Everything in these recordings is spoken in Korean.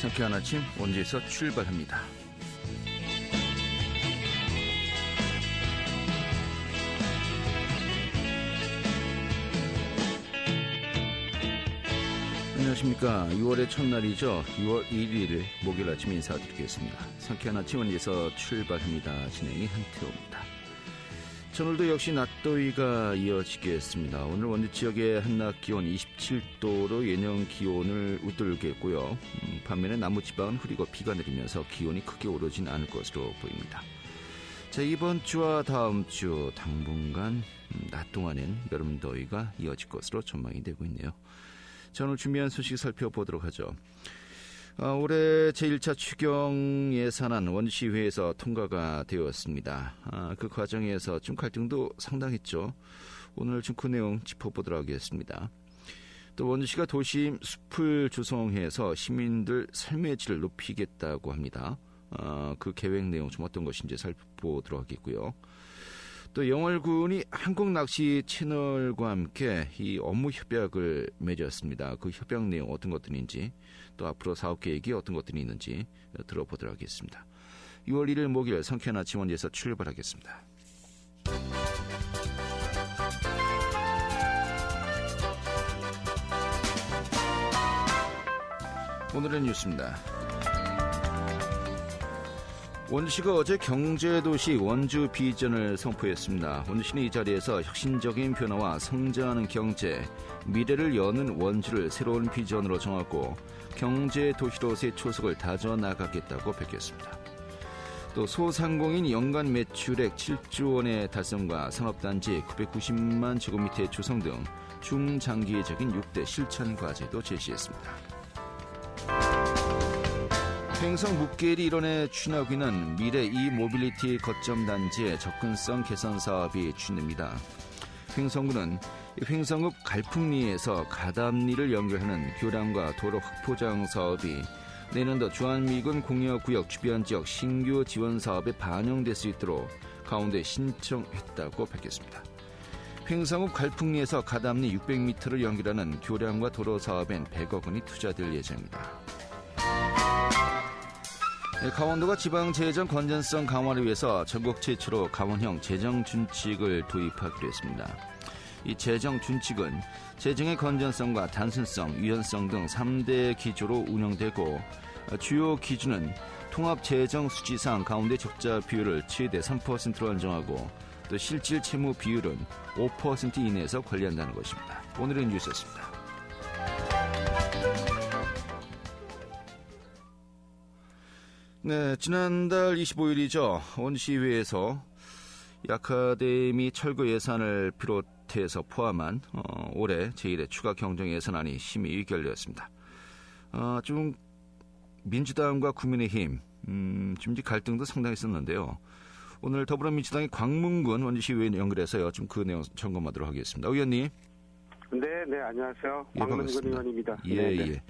상쾌한 아침 원주에서 출발합니다. 안녕하십니까. 6월의 첫날이죠. 6월 1일 목요일 아침 인사드리겠습니다. 상쾌한 아침 원주에서 출발합니다. 진행이 한태호입니다. 오늘도 역시 낮더위가 이어지겠습니다. 오늘 원주 지역의 한낮 기온 27도로 예년 기온을 웃돌겠고요. 반면에 남부지방은 흐리고 비가 내리면서 기온이 크게 오르진 않을 것으로 보입니다. 자, 이번 주와 다음 주 당분간 낮 동안엔 여름 더위가 이어질 것으로 전망이 되고 있네요. 자, 오늘 준비한 소식 살펴보도록 하죠. 올해 제1차 추경 예산안 원주시회에서 통과가 되었습니다. 그 과정에서 좀 갈등도 상당했죠. 오늘 좀 그 내용 짚어보도록 하겠습니다. 또 원주시가 도심 숲을 조성해서 시민들 삶의 질을 높이겠다고 합니다. 그 계획 내용 좀 어떤 것인지 살펴보도록 하겠고요. 또 영월군이 한국낚시 채널과 함께 이 업무 협약을 맺었습니다. 그 협약 내용 어떤 것들인지 또 앞으로 사업 계획이 어떤 것들이 있는지 들어보도록 하겠습니다. 6월 1일 목요일 상쾌한 아침 원주에서 출발하겠습니다. 오늘의 뉴스입니다. 원주시가 어제 경제도시 원주 비전을 선포했습니다. 원주시는 이 자리에서 혁신적인 변화와 성장하는 경제, 미래를 여는 원주를 새로운 비전으로 정하고 경제도시로서의 초석을 다져나가겠다고 밝혔습니다. 또 소상공인 연간 매출액 7조 원의 달성과 산업단지 990만 제곱미터의 조성 등 중장기적인 6대 실천 과제도 제시했습니다. 횡성 묵계리 일원에 추진하고 있는 미래 이모빌리티 거점 단지의 접근성 개선 사업이 추진됩니다. 횡성구는 횡성읍 갈풍리에서 가담리를 연결하는 교량과 도로 확포장 사업이 내년도 주한미군 공여구역 주변 지역 신규 지원 사업에 반영될 수 있도록 가운데 신청했다고 밝혔습니다. 횡성읍 갈풍리에서 가담리 600m를 연결하는 교량과 도로 사업엔 100억 원이 투자될 예정입니다. 강원도가 지방재정 건전성 강화를 위해서 전국 최초로 강원형 재정준칙을 도입하기로 했습니다. 이 재정준칙은 재정의 건전성과 단순성, 유연성 등 3대 기조로 운영되고 주요 기준은 통합재정수지상 가운데 적자 비율을 최대 3%로 안정하고 또 실질 채무 비율은 5% 이내에서 관리한다는 것입니다. 오늘의 뉴스였습니다. 네, 지난달 25일이죠. 원주시회에서 아카데미 철거 예산을 비롯해서 포함한 올해 제1회 추가 경정 예산안이 심의 의결되었습니다. 좀 민주당과 국민의힘 좀 갈등도 상당히 있었는데요. 오늘 더불어민주당의 광문군 원주시의회 연결해서요. 좀 그 내용 점검하도록 하겠습니다. 의원님. 네, 안녕하세요. 예, 광문군 의원입니다. 예.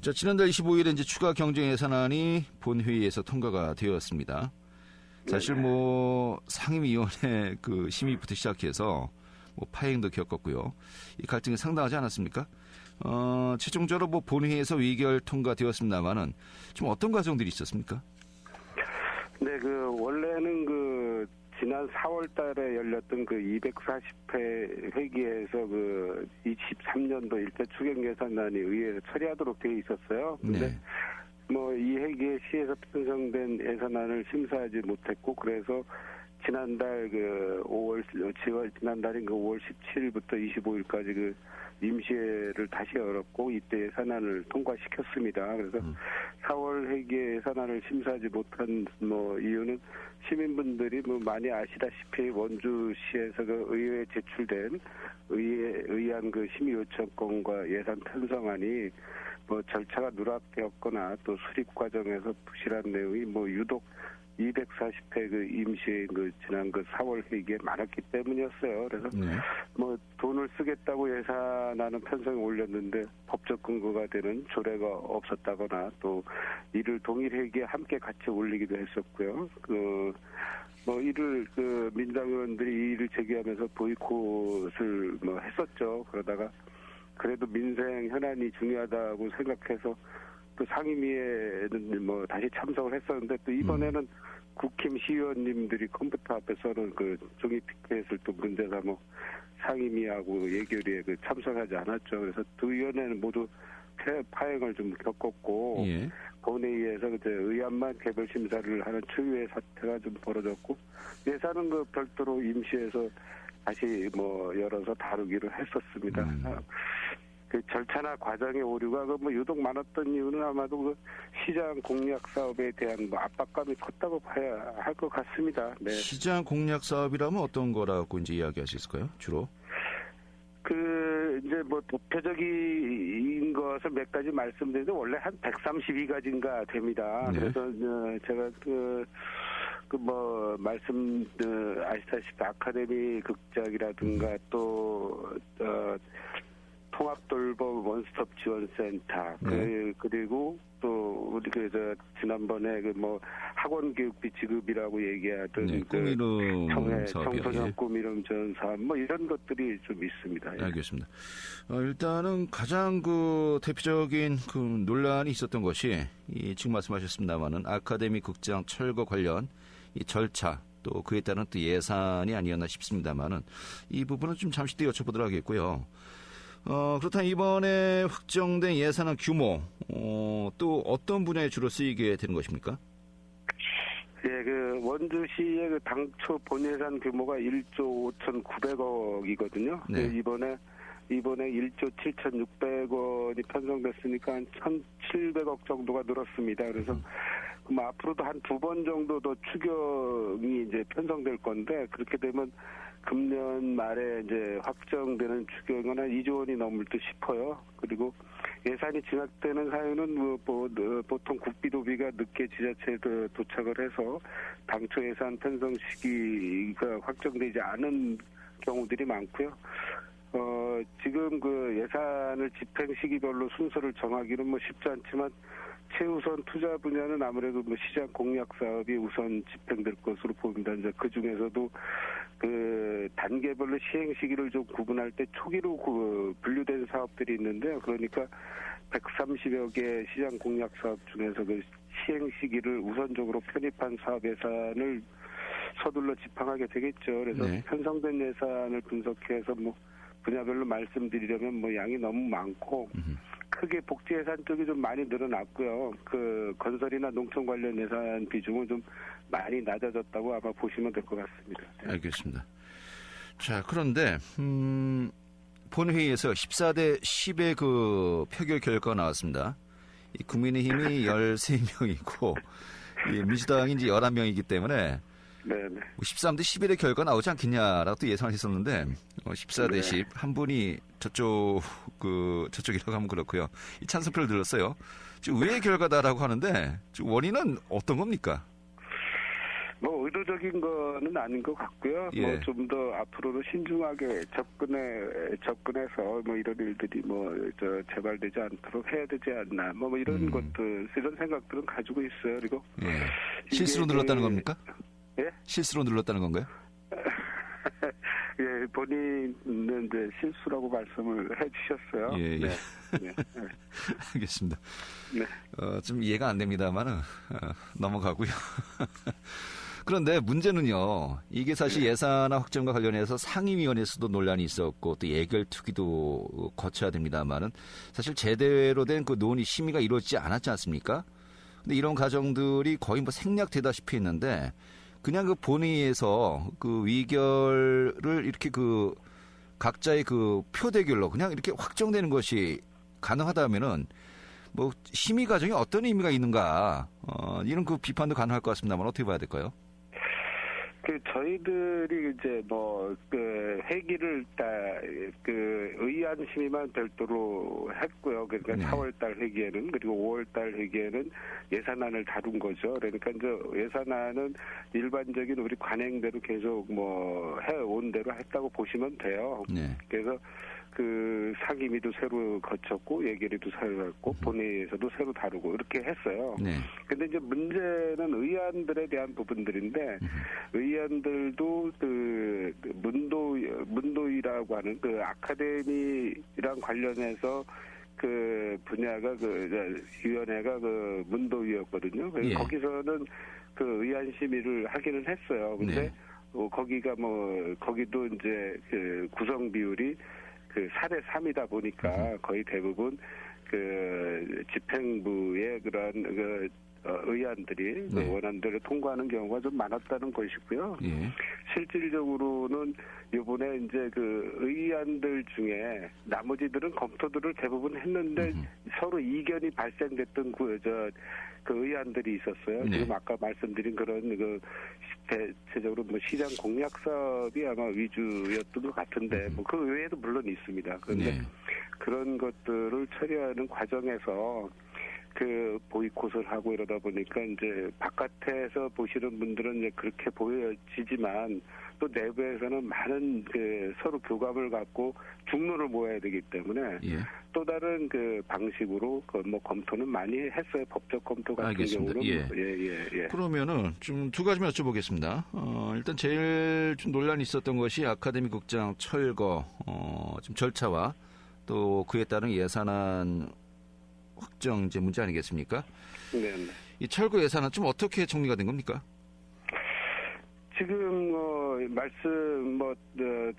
자, 지난달 25일에 이제 추가 경정 예산안이 본회의에서 통과가 되었습니다. 사실 상임위원회 그 심의부터 시작해서 파행도 겪었고요. 이 갈등이 상당하지 않았습니까? 최종적으로 본회의에서 의결 통과되었습니다만은 좀 어떤 과정들이 있었습니까? 네, 원래는 지난 4월 달에 열렸던 240회 회기에서 23년도 일대 추경 예산안이 의회에서 처리하도록 되어 있었어요. 근데 네. 이 회기에 시에서 편성된 예산안을 심사하지 못했고, 그래서 지난달인 5월 17일부터 25일까지 임시회를 다시 열었고, 이때 예산안을 통과시켰습니다. 그래서 4월 회기에 예산안을 심사하지 못한 이유는 시민분들이 많이 아시다시피 원주시에서 의회에 제출된 의한 심의 요청권과 예산 편성안이 절차가 누락되었거나 또 수립 과정에서 부실한 내용이 유독 240회 임시회 지난 4월 회기에 많았기 때문이었어요. 그래서 돈을 쓰겠다고 예산안은 편성에 올렸는데 법적 근거가 되는 조례가 없었다거나 또 이를 동일 회기에 함께 같이 올리기도 했었고요. 이를 민주당 의원들이 이 일을 제기하면서 보이콧을 했었죠. 그러다가 그래도 민생 현안이 중요하다고 생각해서 또 또 상임위에는 뭐 다시 참석을 했었는데 또 이번에는 국힘 시의원님들이 컴퓨터 앞에서는 그 종이 피켓을 또 문제 삼아 상임위하고 예결위에 그 참석하지 않았죠. 그래서 두 위원회는 모두 파행을 좀 겪었고 예. 본회의에서 그때 의안만 개별 심사를 하는 초유의 사태가 좀 벌어졌고 예산은 그 별도로 임시해서 다시 뭐 열어서 다루기로 했었습니다. 그 절차나 과정의 오류가 그 뭐 유독 많았던 이유는 아마도 그 시장 공략 사업에 대한 뭐 압박감이 컸다고 봐야 할 것 같습니다. 네. 시장 공략 사업이라면 어떤 거라고 이제 이야기할 수 있을까요? 주로? 그 이제 뭐 대표적인 것을 몇 가지 말씀드리는데 원래 한 132가지인가 됩니다. 네. 그래서 제가 아시다시피 아카데미 극작이라든가 또 통합돌봄 원스톱 지원센터 그리고 또 우리 지난번에 학원 교육비 지급이라고 얘기하던 네, 꿈이름 사업이요. 청소년 예. 꿈이름 지원 사업 이런 것들이 좀 있습니다. 예. 알겠습니다. 일단은 가장 그 대표적인 그 논란이 있었던 것이 지금 말씀하셨습니다만은 아카데미 극장 철거 관련 이 절차 또 그에 따른 또 예산이 아니었나 싶습니다만은 이 부분은 좀 잠시 뒤에 여쭤보도록 하겠고요. 그렇다면 이번에 확정된 예산안 규모, 또 어떤 분야에 주로 쓰이게 되는 것입니까? 예, 그 원주시의 그 당초 본예산 규모가 1조 5,900억이거든요. 네. 이번에 1조 7,600원이 편성됐으니까 한 1,700억 정도가 늘었습니다. 그래서 그럼 앞으로도 한 두 번 정도 더 추경이 이제 편성될 건데 그렇게 되면 금년 말에 이제 확정되는 추경은 한 2조 원이 넘을 듯 싶어요. 그리고 예산이 증액되는 사유는 보통 국비도비가 늦게 지자체에 도착을 해서 당초 예산 편성 시기가 확정되지 않은 경우들이 많고요. 지금 그 예산을 집행 시기별로 순서를 정하기는 쉽지 않지만 최우선 투자 분야는 아무래도 시장 공략 사업이 우선 집행될 것으로 보입니다. 이제 그 중에서도 그 단계별로 시행 시기를 좀 구분할 때 초기로 분류된 사업들이 있는데요. 그러니까 130여 개 시장 공략 사업 중에서 그 시행 시기를 우선적으로 편입한 사업 예산을 서둘러 집행하게 되겠죠. 그래서 네. 편성된 예산을 분석해서 분야별로 말씀드리려면 양이 너무 많고 크게 복지 예산 쪽이 좀 많이 늘어났고요. 그 건설이나 농촌 관련 예산 비중은 좀 많이 낮아졌다고 아마 보시면 될 것 같습니다. 네. 알겠습니다. 자, 그런데 본회의에서 14대 10의 그 표결 결과가 나왔습니다. 이 국민의힘이 13명이고 민주당이 이제 11명이기 때문에 네네. 13대 11의 결과 나오지 않겠냐라고 또 예상을 했었는데 14대 네. 10 한 분이 저쪽이라고 하면 그렇고요. 이 찬성표를 들었어요. 지금 의외의 결과다라고 하는데 지금 원인은 어떤 겁니까? 의도적인 거는 아닌 것 같고요. 예. 좀 더 앞으로도 신중하게 접근해서 이런 일들이 재발되지 않도록 해야 되지 않나. 이런 것들, 이런 생각들은 가지고 있어요. 그리고 예. 실수로 눌렀다는 겁니까? 예? 실수로 눌렀다는 건가요? 예, 본인은 이제 실수라고 말씀을 해주셨어요. 예, 예. 네. 네. 알겠습니다. 네. 좀 이해가 안 됩니다만은 넘어가고요. 그런데 문제는요. 이게 사실 예산안 확정과 관련해서 상임위원회에서도 논란이 있었고 또 예결특위도 거쳐야 됩니다만은 사실 제대로 된 그 논의 심의가 이루어지지 않았지 않습니까? 근데 이런 과정들이 거의 생략되다시피 했는데 그냥 그 본회의에서 그 의결을 이렇게 그 각자의 그 표 대결로 그냥 이렇게 확정되는 것이 가능하다면은 심의 과정에 어떤 의미가 있는가 이런 그 비판도 가능할 것 같습니다만 어떻게 봐야 될까요? 저희들이 이제 회기를 의안 심의만 별도로 했고요. 그러니까 네. 4월달 회기에는 그리고 5월달 회기에는 예산안을 다룬 거죠. 그러니까 이제 예산안은 일반적인 우리 관행대로 계속 해온 대로 했다고 보시면 돼요. 네. 그래서 그 상임위도 새로 거쳤고 예결위도 새로 했고 본회의에서도 새로 다루고 이렇게 했어요. 네. 근데 이제 문제는 의안들에 대한 부분들인데 의안들도 그 문도위라고 하는 그 아카데미랑 관련해서 그 분야가 위원회가 그 문도위였거든요. 그래서 예. 거기서는 그 의안 심의를 하기는 했어요. 근데 네. 거기가 거기도 이제 그 구성 비율이 그 4대 3이다 보니까 거의 대부분 그 집행부의 그런 의안들이 네. 원안대로 통과하는 경우가 좀 많았다는 것이고요. 예. 실질적으로는 이번에 이제 그 의안들 중에 나머지들은 검토들을 대부분 했는데 서로 이견이 발생됐던 그 의안들이 있었어요. 네. 지금 아까 말씀드린 그런 대체적으로 시장 공약 사업이 아마 위주였던 것 같은데 그 외에도 물론 있습니다. 그런데 네. 그런 것들을 처리하는 과정에서 그 보이콧을 하고 이러다 보니까 이제 바깥에서 보시는 분들은 이제 그렇게 보여지지만 또 내부에서는 많은 그 서로 교감을 갖고 중론을 모아야 되기 때문에 예. 또 다른 그 방식으로 검토는 많이 했어요. 법적 검토 같은 알겠습니다. 경우는. 예. 그러면은 좀 두 가지만 여쭤보겠습니다. 일단 제일 좀 논란이 있었던 것이 아카데미 국장 철거 좀 절차와 또 그에 따른 예산안 확정 이제 문제 아니겠습니까? 네. 이 철거 예산은 좀 어떻게 정리가 된 겁니까? 지금 말씀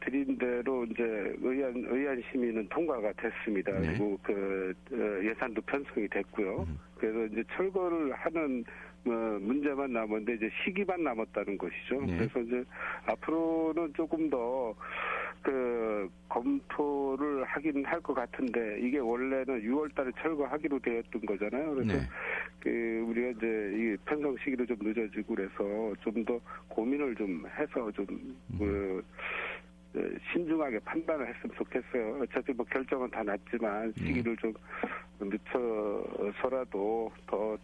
드린 대로 이제 의안 심의는 통과가 됐습니다. 네. 그리고 예산도 편성이 됐고요. 그래서 이제 철거를 하는 문제만 남았는데 이제 시기만 남았다는 것이죠. 네. 그래서 이제 앞으로는 조금 더 검토를 하긴 할 것 같은데 이게 원래는 6월달에 철거하기로 되었던 거잖아요. 그래서 네. 우리가 이제 이 편성 시기도 좀 늦어지고 그래서 좀 더 고민을 좀 해서 좀 신중하게 판단을 했으면 좋겠어요. 어차피 결정은 다 났지만 시기를 좀 늦춰서라도 더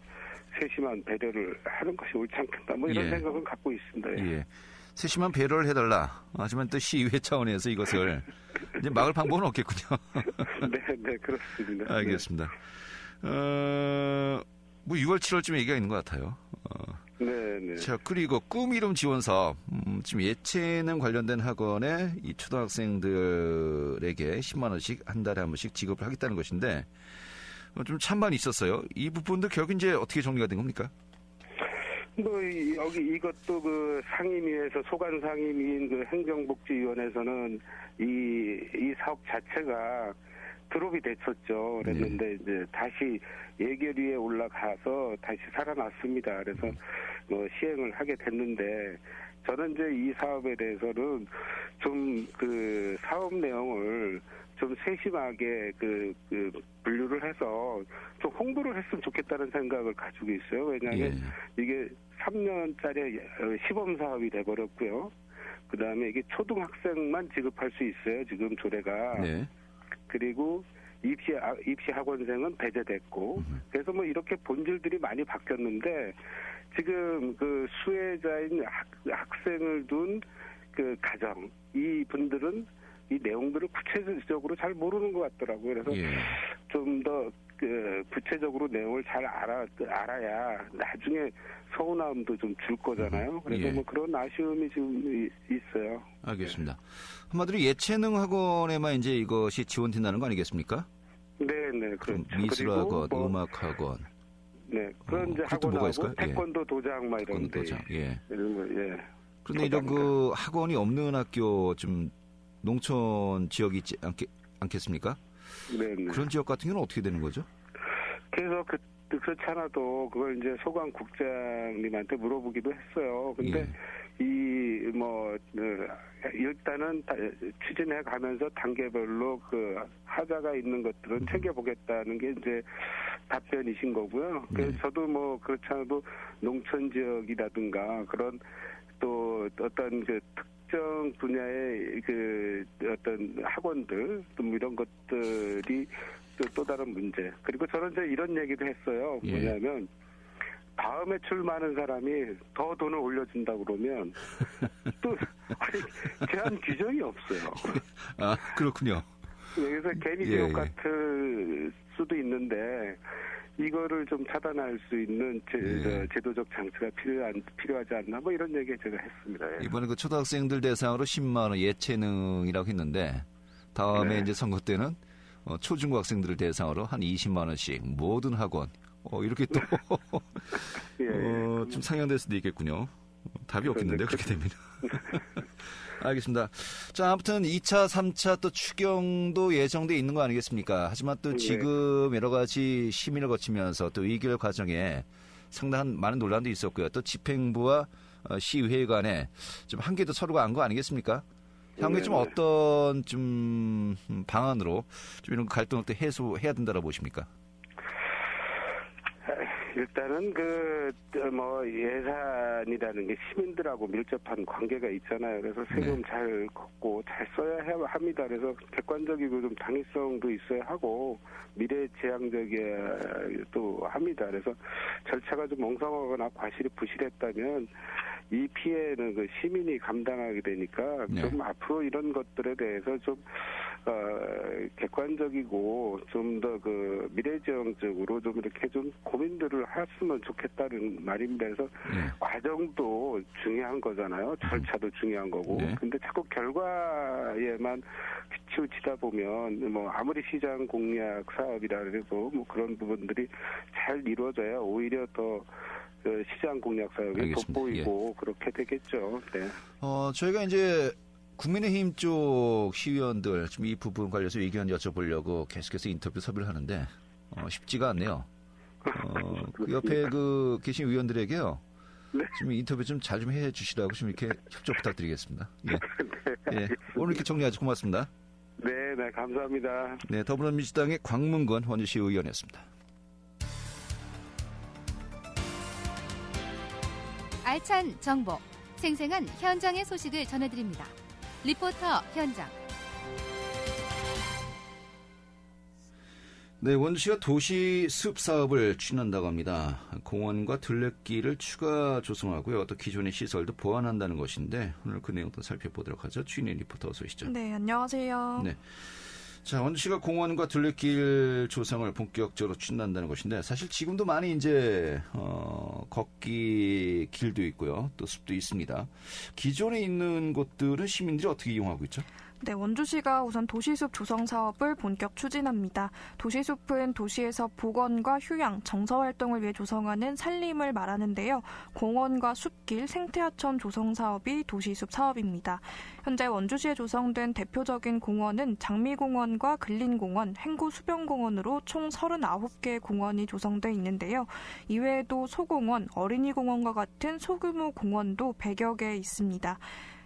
세심한 배려를 하는 것이 옳지 않겠나 이런 생각은 갖고 있습니다. 예. 세심한 배려를 해달라. 하지만 또 시의회 차원에서 이것을 이제 막을 방법은 없겠군요. 네, 그렇습니다. 알겠습니다. 6월, 7월쯤에 얘기가 있는 것 같아요. 네. 자, 그리고 꿈 이름 지원 사업. 지금 예체능 관련된 학원에 이 초등학생들에게 10만 원씩 한 달에 한 번씩 지급을 하겠다는 것인데 좀 찬반이 있었어요. 이 부분도 결국 이제 어떻게 정리가 된 겁니까? 여기 이것도 상임위에서 소관 상임위인 행정복지위원회에서는 이 사업 자체가 드롭이 됐었죠. 그랬는데 이제 다시 예결위에 올라가서 다시 살아났습니다. 그래서 시행을 하게 됐는데 저는 이제 이 사업에 대해서는 좀 사업 내용을 좀 세심하게 분류를 해서 좀 홍보를 했으면 좋겠다는 생각을 가지고 있어요. 왜냐하면 이게 3년짜리 시범 사업이 돼버렸고요. 그 다음에 이게 초등학생만 지급할 수 있어요. 지금 조례가. 네. 그리고 입시 학원생은 배제됐고. 그래서 이렇게 본질들이 많이 바뀌었는데 지금 수혜자인 학생을 둔 가정 이 분들은 이 내용들을 구체적으로 잘 모르는 것 같더라고요. 그래서 좀 더 구체적으로 내용을 잘 알아야 나중에 서운함도 좀 줄 거잖아요. 그래서 그런 아쉬움이 좀 있어요. 알겠습니다. 한마디로 예체능 학원에만 이제 이것이 지원된다는 거 아니겠습니까? 네, 그렇죠. 미술학원, 음악학원. 네, 그런 이제 학원하고 태권도 도장 이런 태권도 도장. 이런 거, 그런데 이런 학원이 없는 학교 좀 농촌 지역이 있지 않겠습니까? 네. 그런 지역 같은 경우는 어떻게 되는 거죠? 그래서 그렇지 않아도 그걸 이제 소관 국장님한테 물어보기도 했어요. 근데 일단은 추진해 가면서 단계별로 하자가 있는 것들은 챙겨보겠다는 게 이제 답변이신 거고요. 그래서 저도 그렇지 않아도 농촌 지역이라든가 그런 또 어떤 특정 분야의 어떤 학원들 또 이런 것들이 또 다른 문제. 그리고 저는 이제 이런 얘기도 했어요. 뭐냐면 다음에 출마하는 사람이 더 돈을 올려준다 그러면 또 제한 규정이 없어요. 아, 그렇군요. 그래서 괜히 지옥 같을 수도 있는데 이거를 좀 차단할 수 있는 제도적 장치가 필요하지 않나 이런 얘기 제가 했습니다. 이번에 초등학생들 대상으로 10만 원 예체능이라고 했는데 다음에 이제 선거 때는 초중고 학생들을 대상으로 한 20만 원씩 모든 학원 이렇게 또 좀 상향될 수도 있겠군요. 답이 없겠는데요, 그렇게 되면. 알겠습니다. 자, 아무튼 2차, 3차 또 추경도 예정돼 있는 거 아니겠습니까? 하지만 또 지금 여러 가지 심의를 거치면서 또 의결 과정에 상당한 많은 논란도 있었고요. 또 집행부와 시의회 간에 좀 한계도 서로가 안 거 아니겠습니까? 향후에 좀 어떤 좀 방안으로 좀 이런 갈등을 또 해소해야 된다고 보십니까? 일단은 예산이라는 게 시민들하고 밀접한 관계가 있잖아요. 그래서 세금 잘 걷고 잘 써야 합니다. 그래서 객관적이고 좀 당위성도 있어야 하고 미래지향적이야 또 합니다. 그래서 절차가 좀 멍성하거나 부실했다면 이 피해는 그 시민이 감당하게 되니까 좀 앞으로 이런 것들에 대해서 좀 객관적이고 좀 더 그 미래지향적으로 좀 이렇게 좀 고민들을 했으면 좋겠다는 말입니다. 그래서 과정도 중요한 거잖아요. 절차도 중요한 거고. 근데 자꾸 결과에만 치우치다 보면 뭐 아무리 시장 공략 사업이라 그래도 뭐 그런 부분들이 잘 이루어져야 오히려 더 시장 공략 사업이 돋보이고 그렇게 되겠죠. 네. 저희가 이제 국민의힘 쪽 시의원들 지금 이 부분 관련해서 의견 여쭤보려고 계속해서 인터뷰 섭외를 하는데 쉽지가 않네요. 그 옆에 계신 의원들에게요. 좀 인터뷰 좀 잘 좀 해주시라고 좀 이렇게 협조 부탁드리겠습니다. 예. 오늘 이렇게 정리하죠. 고맙습니다. 네, 감사합니다. 네, 더불어민주당의 광문건 원주시 의원이었습니다. 알찬 정보, 생생한 현장의 소식을 전해드립니다. 리포터 현장. 네, 원주시가 도시 숲 사업을 추진한다고 합니다. 공원과 둘레길을 추가 조성하고요. 또 기존의 시설도 보완한다는 것인데 오늘 그 내용도 살펴보도록 하죠. 주인의 리포터 어서 오시죠. 네, 안녕하세요. 네. 자, 원주시가 공원과 둘레길 조성을 본격적으로 추진한다는 것인데 사실 지금도 많이 이제 걷기 길도 있고요. 또 숲도 있습니다. 기존에 있는 곳들은 시민들이 어떻게 이용하고 있죠? 네, 원주시가 우선 도시숲 조성 사업을 본격 추진합니다. 도시숲은 도시에서 복원과 휴양, 정서 활동을 위해 조성하는 산림을 말하는데요. 공원과 숲길, 생태하천 조성 사업이 도시숲 사업입니다. 현재 원주시에 조성된 대표적인 공원은 장미공원과 근린공원, 행구수변공원으로 총 39개의 공원이 조성돼 있는데요. 이외에도 소공원, 어린이공원과 같은 소규모 공원도 100여 개 있습니다.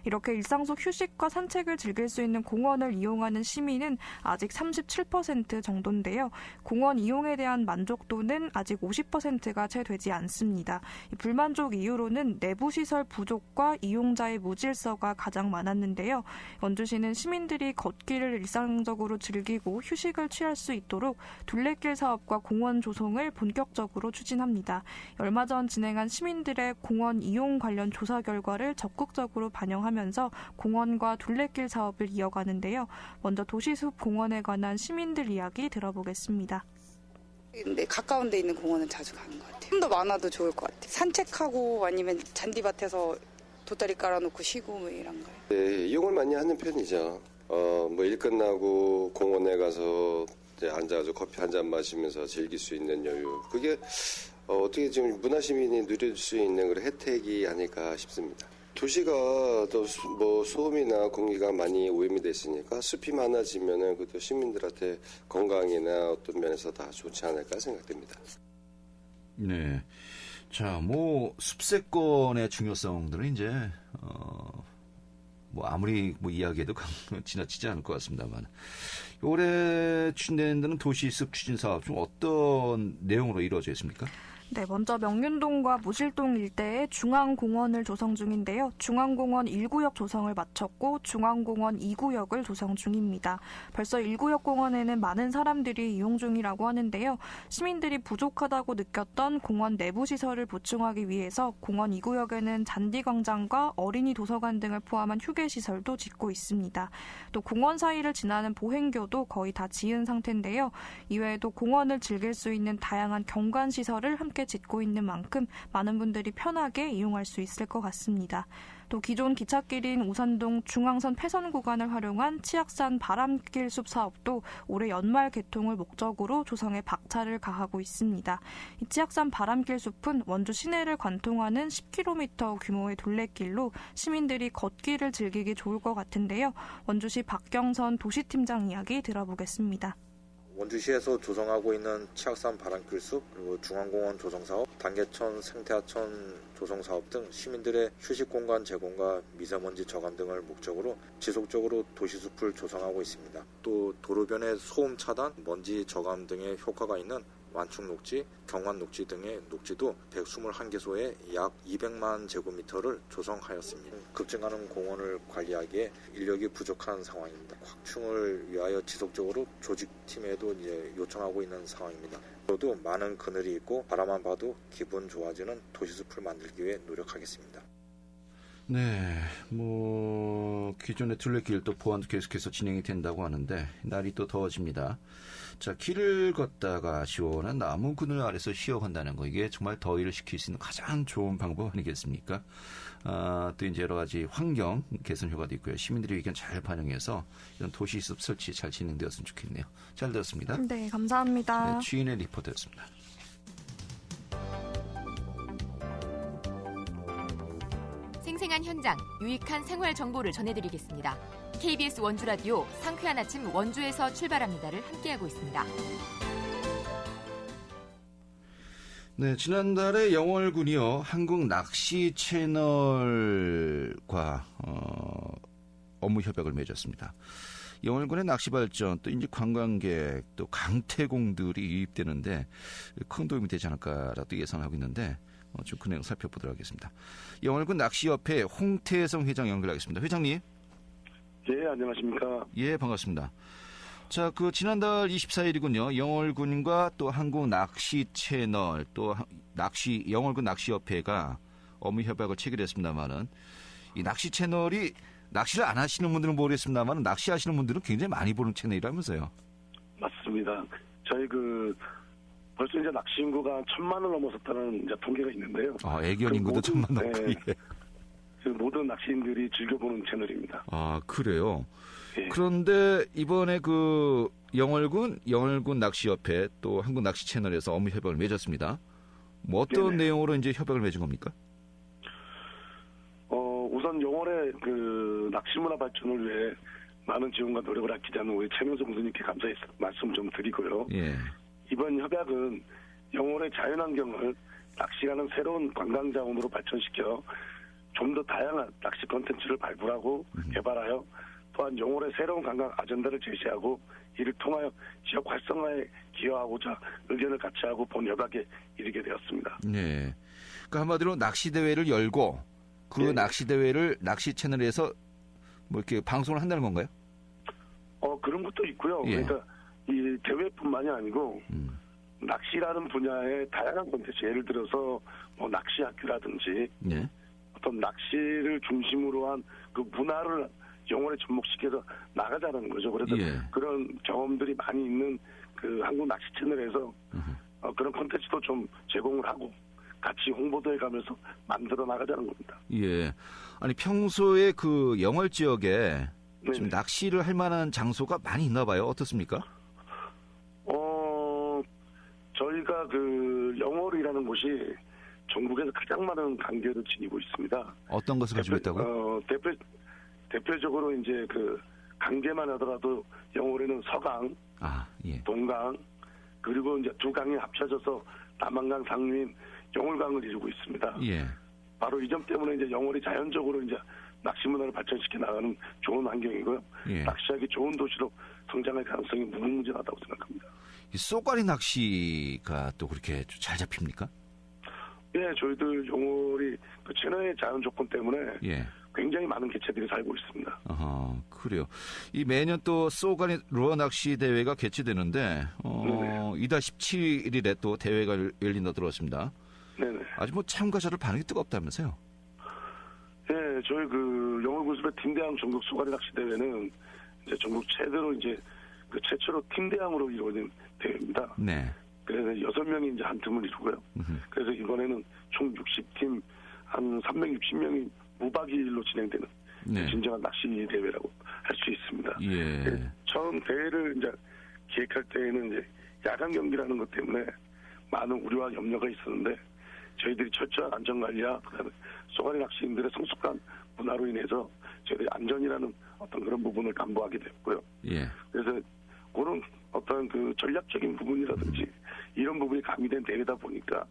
이렇게 일상 속 휴식과 산책을 즐길 수 있는 공원을 이용하는 시민은 아직 37% 정도인데요. 공원 이용에 대한 만족도는 아직 50%가 채 되지 않습니다. 불만족 이유로는 내부 시설 부족과 이용자의 무질서가 가장 많았는데요. 원주시는 시민들이 걷기를 일상적으로 즐기고 휴식을 취할 수 있도록 둘레길 사업과 공원 조성을 본격적으로 추진합니다. 얼마 전 진행한 시민들의 공원 이용 관련 조사 결과를 적극적으로 반영하면서 공원과 둘레길 사업을 이어가는데요. 먼저 도시숲 공원에 관한 시민들 이야기 들어보겠습니다. 근데 가까운 데 있는 공원은 자주 가는 것 같아요. 좀 더 많아도 좋을 것 같아요. 산책하고 아니면 잔디밭에서 돗자리 깔아놓고 쉬고 뭐 이런 거요. 네, 이용을 많이 하는 편이죠. 일 끝나고 공원에 가서 이제 앉아서 커피 한 잔 마시면서 즐길 수 있는 여유. 그게 어떻게 지금 문화시민이 누릴 수 있는 그런 혜택이 아닐까 싶습니다. 도시가 또 소음이나 공기가 많이 오염이 됐으니까 숲이 많아지면은 그것도 시민들한테 건강이나 어떤 면에서 다 좋지 않을까 생각됩니다. 네. 자, 숲세권의 중요성들은 이제, 아무리 이야기해도 지나치지 않을 것 같습니다만. 올해 추진되는 도시숲 추진 사업 중 어떤 내용으로 이루어져 있습니까? 네, 먼저 명륜동과 무실동 일대에 중앙공원을 조성 중인데요. 중앙공원 1구역 조성을 마쳤고 중앙공원 2구역을 조성 중입니다. 벌써 1구역 공원에는 많은 사람들이 이용 중이라고 하는데요. 시민들이 부족하다고 느꼈던 공원 내부 시설을 보충하기 위해서 공원 2구역에는 잔디광장과 어린이 도서관 등을 포함한 휴게시설도 짓고 있습니다. 또 공원 사이를 지나는 보행교도 거의 다 지은 상태인데요. 이외에도 공원을 즐길 수 있는 다양한 경관시설을 함께 짓고 있는 만큼 많은 분들이 편하게 이용할 수 있을 것 같습니다. 또 기존 기찻길인 우산동 중앙선 폐선 구간을 활용한 치악산 바람길숲 사업도 올해 연말 개통을 목적으로 조성에 박차를 가하고 있습니다. 이 치악산 바람길숲은 원주 시내를 관통하는 10km 규모의 둘레길로 시민들이 걷기를 즐기기 좋을 것 같은데요. 원주시 박경선 도시팀장 이야기 들어보겠습니다. 원주시에서 조성하고 있는 치악산 바람길숲, 그리고 중앙공원 조성사업, 단계천 생태하천 조성사업 등 시민들의 휴식공간 제공과 미세먼지 저감 등을 목적으로 지속적으로 도시숲을 조성하고 있습니다. 또 도로변의 소음 차단, 먼지 저감 등의 효과가 있는 완충녹지, 경관녹지 등의 녹지도 121개소에 약 200만 제곱미터를 조성하였습니다. 급증하는 공원을 관리하기에 인력이 부족한 상황입니다. 확충을 위하여 지속적으로 조직팀에도 요청하고 있는 상황입니다. 저도 많은 그늘이 있고 바라만 봐도 기분 좋아지는 도시숲을 만들기 위해 노력하겠습니다. 네, 기존의 둘레길 또 보완도 계속해서 진행이 된다고 하는데 날이 또 더워집니다. 자, 길을 걷다가 시원한 나무 그늘 아래서 쉬어간다는 거, 이게 정말 더위를 식힐 수 있는 가장 좋은 방법 아니겠습니까? 또 이제 여러 가지 환경 개선 효과도 있고요. 시민들의 의견 잘 반영해서 이런 도시숲 설치 잘 진행되었으면 좋겠네요. 잘 들었습니다. 네, 감사합니다. 네, 주인의 리포터였습니다. 생생한 현장, 유익한 생활 정보를 전해드리겠습니다. KBS 원주라디오 상쾌한 아침 원주에서 출발합니다를 함께하고 있습니다. 네, 지난달에 영월군이요, 한국 낚시 채널과 업무 협약을 맺었습니다. 영월군의 낚시 발전, 또 이제 관광객, 또 강태공들이 유입되는데 큰 도움이 되지 않을까라도 예상하고 있는데 좀 그 내용 살펴보도록 하겠습니다. 영월군 낚시협회 홍태성 회장 연결하겠습니다. 회장님. 예, 안녕하십니까. 예, 반갑습니다. 자, 지난달 24일이군요. 영월군과 또 한국 낚시 채널, 또 영월군 낚시협회가 업무 협약을 체결했습니다만은, 이 낚시 채널이 낚시를 안 하시는 분들은 모르겠습니다만 낚시하시는 분들은 굉장히 많이 보는 채널이라면서요. 맞습니다. 저희 벌써 이제 낚시 인구가 1000만을 넘어섰다는 이제 통계가 있는데요. 애견 인구도 1000만 넘고. 네, 모든 낚시인들이 즐겨보는 채널입니다. 아, 그래요? 예. 그런데 이번에 영월군 낚시협회 또 한국 낚시 채널에서 업무 협약을 맺었습니다. 어떤 네네. 내용으로 이제 협약을 맺은 겁니까? 우선 영월의 낚시 문화 발전을 위해 많은 지원과 노력을 아끼자는 우리 최명수 군수님께 감사의 말씀 좀 드리고요. 예. 이번 협약은 영월의 자연환경을 낚시라는 새로운 관광자원으로 발전시켜 좀 더 다양한 낚시 콘텐츠를 발굴하고 개발하여 또한 영월의 새로운 관광 아젠다를 제시하고 이를 통하여 지역 활성화에 기여하고자 의견을 같이 하고 본 협약에 이르게 되었습니다. 네. 그러니까 한마디로 낚시 대회를 열고 그 예. 낚시 대회를 낚시 채널에서 이렇게 방송을 한다는 건가요? 그런 것도 있고요. 예. 그러니까 이 대회뿐만이 아니고 낚시라는 분야의 다양한 콘텐츠, 예를 들어서 낚시 학교라든지 예. 어떤 낚시를 중심으로 한 그 문화를 영월에 접목시켜서 나가자는 거죠. 그래서 예. 그런 경험들이 많이 있는 한국 낚시 채널에서 그런 콘텐츠도 좀 제공을 하고 같이 홍보도 해가면서 만들어 나가자는 겁니다. 예. 아니, 평소에 영월 지역에 좀 네네. 낚시를 할 만한 장소가 많이 있나 봐요. 어떻습니까? 저희가 영월이라는 곳이 전국에서 가장 많은 강계를 지니고 있습니다. 어떤 것을 가지고 있다고요? 대표적으로 이제 강계만 하더라도 영월에는 서강, 예. 동강, 그리고 이제 두 강이 합쳐져서 남한강, 상류인 영월강을 이루고 있습니다. 예. 바로 이 점 때문에 이제 영월이 자연적으로 이제 낚시 문화를 발전시켜 나가는 좋은 환경이고요. 예. 낚시하기 좋은 도시로 성장할 가능성이 무궁무진하다고 생각합니다. 이 쏘가리 낚시가 또 그렇게 잘 잡힙니까? 예, 저희들 영월이 최근의 자연 조건 때문에 예. 굉장히 많은 개체들이 살고 있습니다. 그래요. 이 매년 또 쏘가리 루어 낚시 대회가 개최되는데 이달 17일에 또 대회가 열린다 들었습니다. 네네. 아주 참가자들 반응이 뜨겁다면서요? 예, 저희 영월군수배 팀대항 전국 쏘가리 낚시 대회는 이제 전국 최대로 이제 최초로 팀대항으로 이루어진 대회입니다. 네. 그래서 6명이 이제 한 팀을 이루고요. 그래서 이번에는 총 60팀 한 360명이 무박일로 진행되는 네. 진정한 낚시 대회라고 할 수 있습니다. 예. 처음 대회를 이제 기획할 때에는 이제 야간 경기라는 것 때문에 많은 우려와 염려가 있었는데 저희들이 철저한 안전관리와 그다음에 쏘가리 낚시인들의 성숙한 문화로 인해서 저희들이 안전이라는 어떤 그런 부분을 담보하게 됐고요. 예. 그래서 그런 어떤 그 전략적인 부분이라든지 이런 부분이 가미된 대회다 보니까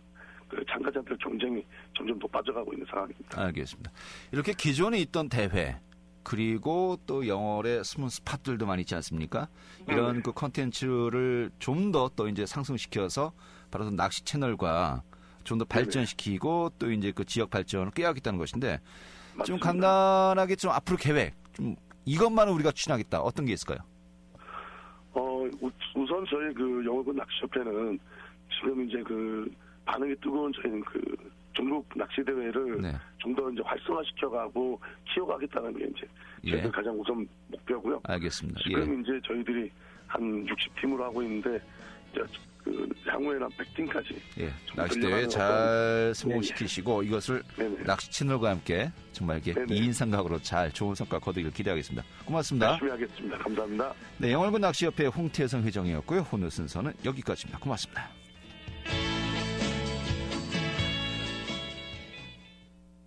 그 참가자들 경쟁이 점점 높아져가고 있는 상황입니다. 알겠습니다. 이렇게 기존에 있던 대회 그리고 또 영월의 숨은 스팟들도 많이 있지 않습니까? 이런 그 컨텐츠를 좀 더 또 이제 상승시켜서 바로 낚시 채널과 좀 더 발전시키고 또 이제 그 지역 발전을 꾀하겠다는 것인데 맞습니다. 좀 간단하게 좀 앞으로 계획 좀 이것만은 우리가 추진하겠다. 어떤 게 있을까요? 우선 저희 그 영월군 낚시협회는 지금 이제 그 반응이 뜨거운 저희는 그 전국 낚시 대회를 네. 좀 더 이제 활성화시켜가고 키워가겠다는 게 이제 저희들 가장 우선 목표고요. 알겠습니다. 지금 이제 저희들이 한 60팀으로 하고 있는데 이제 그 향후에는 한 100팀까지 낚시대회 잘 성공시키시고 이것을 네네. 낚시 채널과 함께 정말 이렇게 네네. 이인삼각으로 잘 좋은 성과 거두기를 기대하겠습니다. 고맙습니다. 열심히 하겠습니다. 감사합니다. 네, 영월군 낚시협회 홍태성 회장이었고요. 오늘 순서는 여기까지입니다. 고맙습니다.